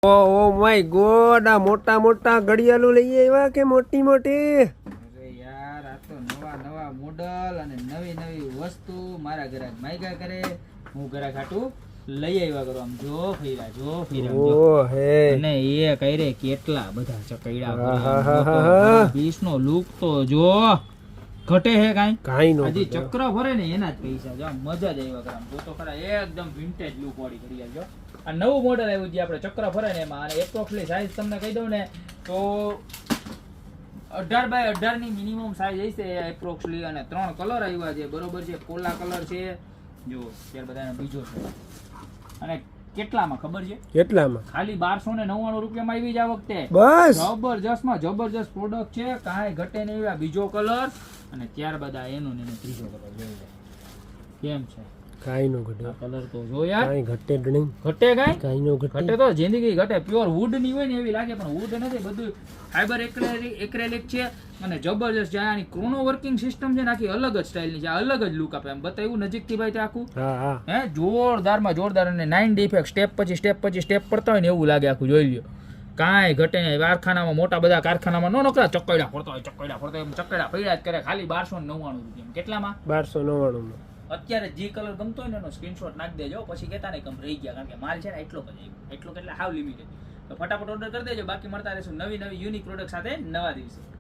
Oh my God, આ મોટા મોટા ઘડિયાળો લઈ આવ્યા કે મોટી મોટી? અરે યાર, આ તો નવા નવા મોડલ અને નવી નવી વસ્તુ મારા ગ્રાહક માગ્યા કરે, હું ગ્રાહક હાટું લઈ આવ્યા કરો. આમ જો ફેરા જો હે અને એ કઈ કેટલા બધા ચકૈડા પીસનો લુક તો જો ઘટે હે કાઈ નો. હજી ચક્ર ફરે ને એના જ પૈસા જો. મજા જ આવ્યા કરે. જો તો ખરા એકદમ વિન્ટેજ લુક વાળી ઘડિયાળ જો. આ નવું મોડલ આવ્યું જે આપણે ચક્ર ફરે ને એમાં. અને એપ્રોક્સલી સાઈઝ તમને કહી દઉં ને તો 18 બાય 18 ની મિનિમમ સાઈઝ હશે એપ્રોક્સલી. અને 3 કલર આવ્યા છે બરોબર છે. કોલા કલર છે જો, ત્યાર બધાનો બીજો છે. અને કેટલામાં ખબર છે? કેટલામાં? ખાલી 1299 રૂપિયામાં આવી જ આ વખતે. બસ જબરજસ્ત માં જબરજસ્ત પ્રોડક્ટ છે, કાંઈ ઘટે નહીં. આ બીજો કલર અને ત્યારબાદ આ એનો ને એનો ત્રીજો કલર જોઈ કેમ છે. કાઈ નો ઘટે. કલર તો જો યાર, કાઈ ઘટે નહીં. ઘટે કાઈ નો ઘટે. ઘટે તો જિંદગી ઘટે. પ્યોર વુડ ની હોય ને એવી લાગે, પણ વુડ નથી, બધું ફાઈબર એક્રેલિક છે. અને જબરજસ્ત જાય. આની ક્રોનો વર્કિંગ સિસ્ટમ છે ને આખી અલગ જ સ્ટાઇલ ની છે, અલગ જ લુક આપે. એમ બતાવ્યું નજીક થી ભાઈ આખું હે જોરદાર માં જોરદાર. અને 9 ઇફેક્ટ સ્ટેપ પછી સ્ટેપ પડતા હોય ને એવું લાગે આખું. જોઈ લ્યો, કાંઈ ઘટે નહીં. કારખાનામાં મોટા બધા કારખાનામાં નો નકરા ચકૈડા ફરતા હોય, ચકૈડા પડ્યા જ કરે. ખાલી 1299 રૂપિયા. કેટલામાં? 1299 માં. અત્યારે જે કલર ગમતો હોય ને એનો સ્ક્રીનશોટ નાખી દેજો, પછી કહેતા નહીં કમ રહી ગયા, કારણ કે માલ છે ને એટલો જ એટલો કેટલા હાવ લિમિટેડ. તો ફટાફટ ઓર્ડર કરી દેજો. બાકી મળતા રહેશું નવી નવી યુનિક પ્રોડક્ટ સાથે નવા દિવસે.